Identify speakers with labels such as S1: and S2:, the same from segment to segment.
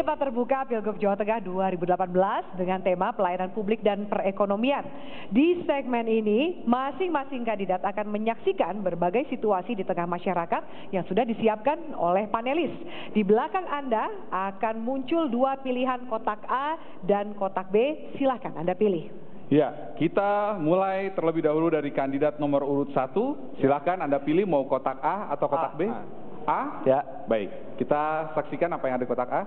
S1: peserta terbuka Pilgub Jawa Tengah 2018 dengan tema pelayanan publik dan perekonomian. Di segmen ini, masing-masing kandidat akan menyaksikan berbagai situasi di tengah masyarakat yang sudah disiapkan oleh panelis. Di belakang Anda akan muncul dua pilihan kotak A dan kotak B. Silakan Anda pilih.
S2: Ya, kita mulai terlebih dahulu dari kandidat nomor urut 1. Silakan Anda pilih mau kotak A atau kotak B. A? Ya, baik. Kita saksikan apa yang ada di kotak A.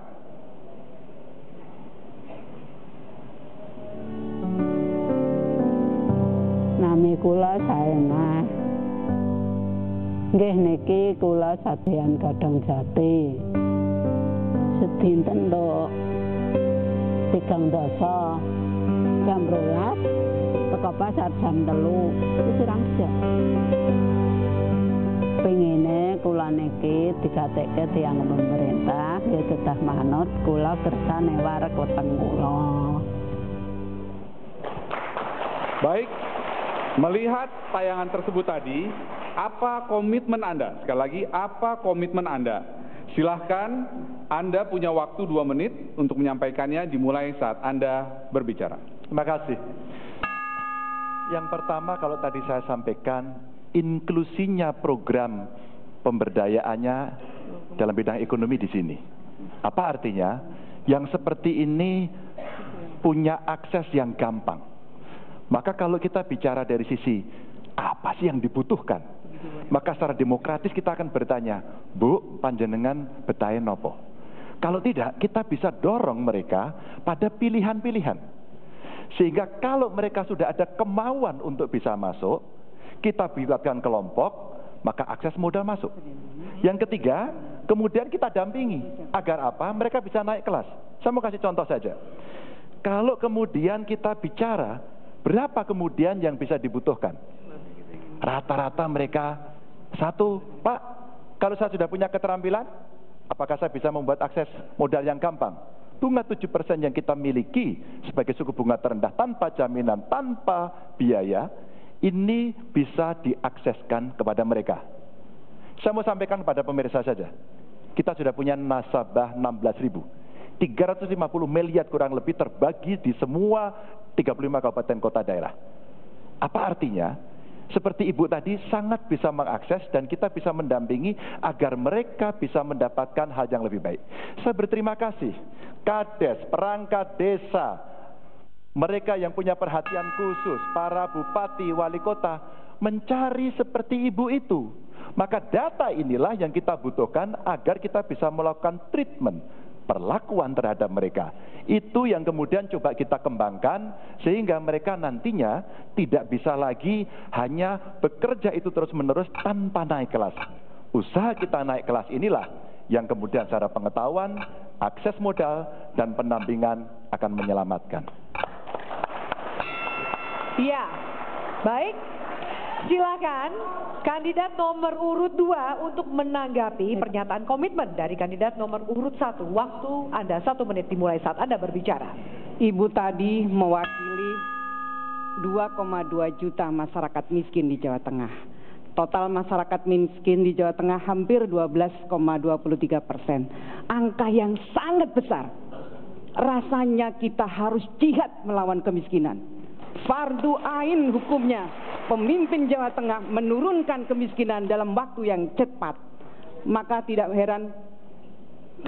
S3: Nami kula Saena. Nggih niki kula Sadean Gadang Jati. Sedinten tok 13 jam 12 teko pasar jam 3 kurang jam. Pengine kula niki digatekke tiyang pemerintah ya tetah manut kula kersane wareg weteng kula.
S2: Baik, melihat tayangan tersebut tadi, apa komitmen Anda? Sekali lagi, apa komitmen Anda? Silahkan, Anda punya waktu 2 menit untuk menyampaikannya dimulai saat Anda berbicara.
S4: Terima kasih. Yang pertama, kalau tadi saya sampaikan, inklusinya program pemberdayaannya dalam bidang ekonomi di sini. Apa artinya? Yang seperti ini punya akses yang gampang. Maka kalau kita bicara dari sisi apa sih yang dibutuhkan, maka secara demokratis kita akan bertanya, Bu, panjenengan betahe nopo? Kalau tidak, kita bisa dorong mereka pada pilihan-pilihan. Sehingga kalau mereka sudah ada kemauan untuk bisa masuk, kita buatkan kelompok, maka akses modal masuk. Yang ketiga, kemudian kita dampingi. Agar apa? Mereka bisa naik kelas. Saya mau kasih contoh saja. Kalau kemudian kita bicara, berapa kemudian yang bisa dibutuhkan? Rata-rata mereka, 1, Pak, kalau saya sudah punya keterampilan, apakah saya bisa membuat akses modal yang gampang? Bunga 7% yang kita miliki sebagai suku bunga terendah tanpa jaminan, tanpa biaya, ini bisa diakseskan kepada mereka. Saya mau sampaikan kepada pemirsa saja. Kita sudah punya nasabah 16.000. 350 miliar kurang lebih terbagi di semua 35 kabupaten kota daerah. Apa artinya? Seperti Ibu tadi sangat bisa mengakses dan kita bisa mendampingi agar mereka bisa mendapatkan hal yang lebih baik. Saya berterima kasih. Kades, perangkat desa, mereka yang punya perhatian khusus, para bupati, wali kota, mencari seperti Ibu itu. Maka data inilah yang kita butuhkan agar kita bisa melakukan treatment, perlakuan terhadap mereka. Itu yang kemudian coba kita kembangkan, sehingga mereka nantinya tidak bisa lagi hanya bekerja itu terus-menerus tanpa naik kelas. Usaha kita naik kelas inilah yang kemudian secara pengetahuan, akses modal, dan pendampingan akan menyelamatkan.
S1: Ya, baik. Silakan kandidat nomor urut 2 untuk menanggapi pernyataan komitmen dari kandidat nomor urut 1. Waktu Anda 1 menit dimulai saat Anda berbicara.
S3: Ibu tadi mewakili 2,2 juta masyarakat miskin di Jawa Tengah. Total masyarakat miskin di Jawa Tengah hampir 12,23%. Angka yang sangat besar. Rasanya kita harus jihad melawan kemiskinan. Fardu ain hukumnya pemimpin Jawa Tengah menurunkan kemiskinan dalam waktu yang cepat. Maka tidak heran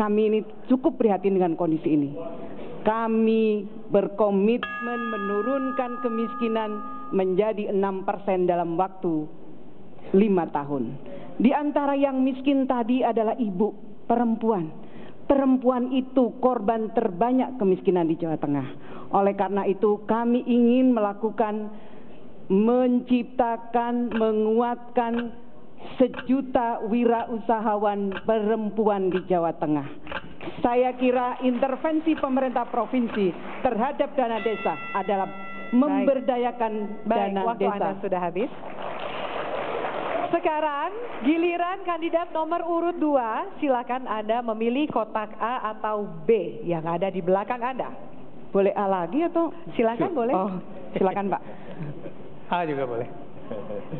S3: kami ini cukup prihatin dengan kondisi ini. Kami berkomitmen menurunkan kemiskinan menjadi 6% dalam waktu 5 tahun. Di antara yang miskin tadi adalah ibu, perempuan. Perempuan itu korban terbanyak kemiskinan di Jawa Tengah. Oleh karena itu kami ingin melakukan, menciptakan, menguatkan 1 juta wirausahawan perempuan di Jawa Tengah. Saya kira intervensi pemerintah provinsi terhadap dana desa adalah memberdayakan dana
S1: waktu
S3: desa.
S1: Anda sudah habis. Sekarang giliran kandidat nomor urut 2, silakan Anda memilih kotak A atau B yang ada di belakang Anda.
S3: Boleh A lagi atau?
S1: Silakan boleh.
S3: Oh, silakan Pak.
S5: A juga boleh.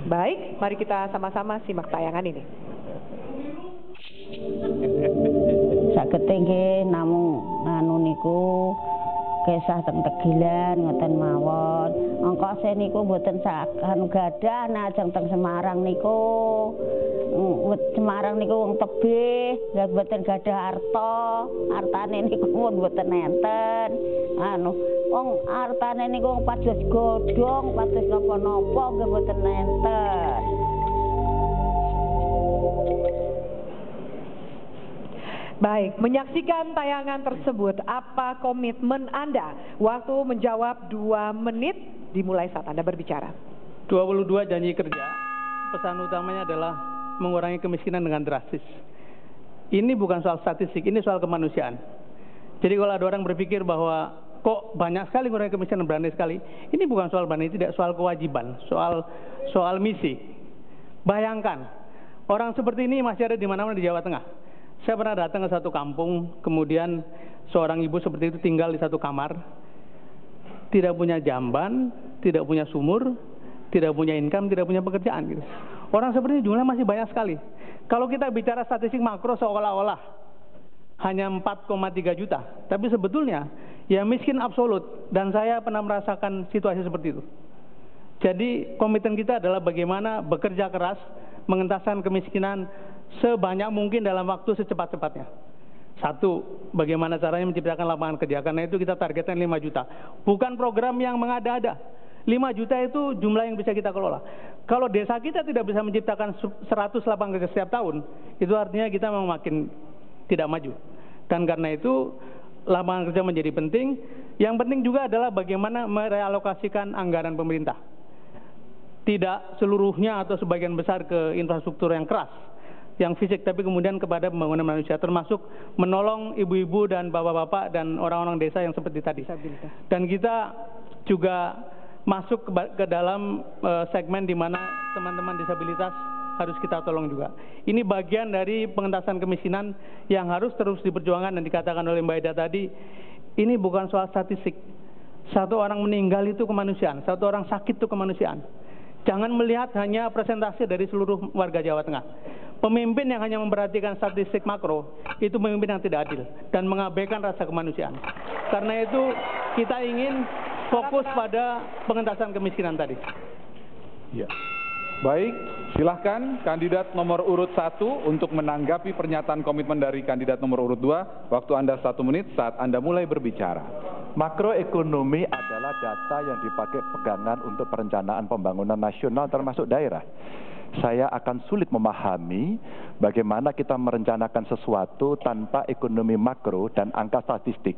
S1: Baik, mari kita sama-sama simak tayangan ini.
S3: Saged nggih namung
S6: anu niku kesah teng Tegilan ngoten mawon. Ongkose niku mboten sak gadah najeng teng Semarang niku. Semarang niku wong tebih, lha mboten gadah arta. Artane niku pun mboten enten. Anu wong artane niku wong pados godhong, pados napa-napa nggih mboten enten.
S1: Baik, menyaksikan tayangan tersebut, apa komitmen Anda? Waktu menjawab 2 menit dimulai saat Anda berbicara.
S5: 22 janji kerja, pesan utamanya adalah mengurangi kemiskinan dengan drastis. Ini bukan soal statistik, ini soal kemanusiaan. Jadi kalau ada orang berpikir bahwa kok banyak sekali mengurangi kemiskinan berani sekali, ini bukan soal berani, tidak soal kewajiban, soal misi. Bayangkan, orang seperti ini masih ada di mana-mana di Jawa Tengah. Saya pernah datang ke satu kampung, kemudian seorang ibu seperti itu tinggal di satu kamar, tidak punya jamban, tidak punya sumur, tidak punya income, tidak punya pekerjaan gitu. Orang seperti ini jumlahnya masih banyak sekali. Kalau kita bicara statistik makro seolah-olah hanya 4,3 juta, tapi sebetulnya ya miskin absolut, dan saya pernah merasakan situasi seperti itu. Jadi komitmen kita adalah bagaimana bekerja keras mengentaskan kemiskinan sebanyak mungkin dalam waktu secepat-cepatnya. 1, bagaimana caranya menciptakan lapangan kerja, karena itu kita targetkan 5 juta. Bukan program yang mengada-ada. 5 juta itu jumlah yang bisa kita kelola. Kalau desa kita tidak bisa menciptakan 100 lapangan kerja setiap tahun, itu artinya kita memang makin tidak maju. Dan karena itu lapangan kerja menjadi penting. Yang penting juga adalah bagaimana merealokasikan anggaran pemerintah. Tidak seluruhnya atau sebagian besar ke infrastruktur yang keras, yang fisik, tapi kemudian kepada pembangunan manusia, termasuk menolong ibu-ibu dan bapak-bapak dan orang-orang desa yang seperti tadi. Dan kita juga masuk ke dalam segmen di mana teman-teman disabilitas harus kita tolong juga. Ini bagian dari pengentasan kemiskinan yang harus terus diperjuangkan, dan dikatakan oleh Mbak Ida tadi, ini bukan soal statistik. 1 orang meninggal itu kemanusiaan, 1 orang sakit itu kemanusiaan. Jangan melihat hanya presentasi dari seluruh warga Jawa Tengah. Pemimpin yang hanya memperhatikan statistik makro, itu pemimpin yang tidak adil dan mengabaikan rasa kemanusiaan. Karena itu kita ingin fokus pada pengentasan kemiskinan tadi.
S2: Ya. Baik, silahkan kandidat nomor urut 1 untuk menanggapi pernyataan komitmen dari kandidat nomor urut 2. Waktu Anda 1 menit saat Anda mulai berbicara.
S4: Makroekonomi adalah data yang dipakai pegangan untuk perencanaan pembangunan nasional termasuk daerah. Saya akan sulit memahami bagaimana kita merencanakan sesuatu tanpa ekonomi makro dan angka statistik.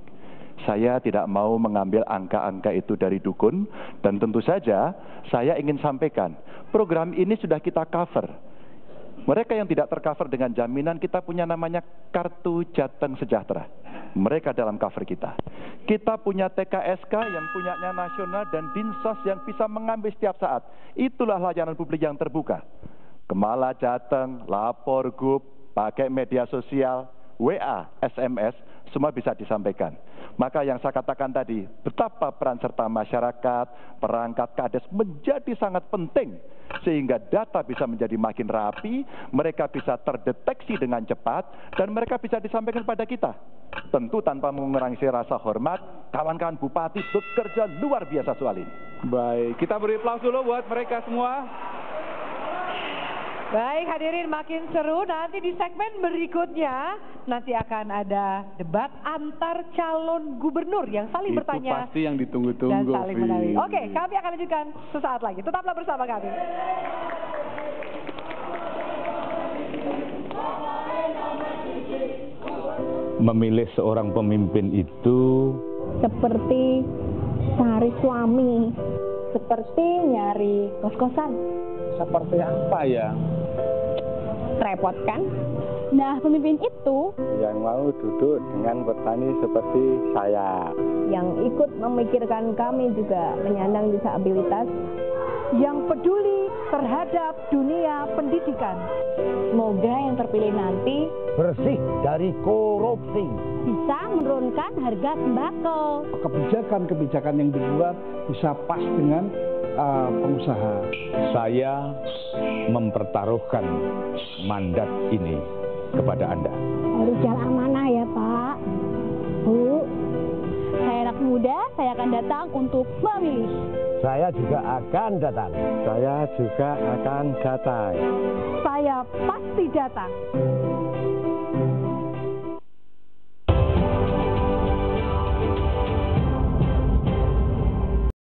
S4: Saya tidak mau mengambil angka-angka itu dari dukun, dan tentu saja saya ingin sampaikan, program ini sudah kita cover. Mereka yang tidak tercover dengan jaminan, kita punya namanya Kartu Jateng Sejahtera. Mereka dalam cover kita. Kita punya TKSK yang punyanya nasional dan Dinsos yang bisa mengambil setiap saat. Itulah layanan publik yang terbuka. Kemala Jateng, lapor Gub, pakai media sosial, WA, SMS, semua bisa disampaikan. Maka yang saya katakan tadi, betapa peran serta masyarakat, perangkat kades menjadi sangat penting, sehingga data bisa menjadi makin rapi, mereka bisa terdeteksi dengan cepat, dan mereka bisa disampaikan pada kita. Tentu tanpa mengurangi rasa hormat, kawan-kawan bupati bekerja luar biasa soal ini.
S2: Baik, kita beri aplaus dulu buat mereka semua.
S1: Baik, hadirin, makin seru. Nanti di segmen berikutnya nanti akan ada debat antar calon gubernur yang saling
S2: Itu
S1: bertanya.
S2: pasti yang ditunggu-tunggu.
S1: Dan saling menawari. Oke, kami akan lanjutkan sesaat lagi. Tetaplah bersama kami.
S7: Memilih seorang pemimpin itu
S8: seperti cari suami, seperti nyari kos-kosan.
S7: seperti apa ya?
S8: Repot kan? Nah, pemimpin itu
S9: yang mau duduk dengan petani seperti saya,
S8: yang ikut memikirkan kami juga penyandang disabilitas,
S1: yang peduli terhadap dunia pendidikan.
S8: Semoga yang terpilih nanti
S9: bersih dari korupsi,
S8: bisa menurunkan harga sembako.
S9: kebijakan-kebijakan yang dibuat bisa pas dengan pengusaha.
S7: Saya mempertaruhkan mandat ini kepada Anda.
S8: Harus jalan amanah ya Pak, Bu.
S10: Anda, saya akan datang untuk memilih.
S11: Saya juga akan datang.
S9: Saya juga akan datang.
S10: Saya pasti datang.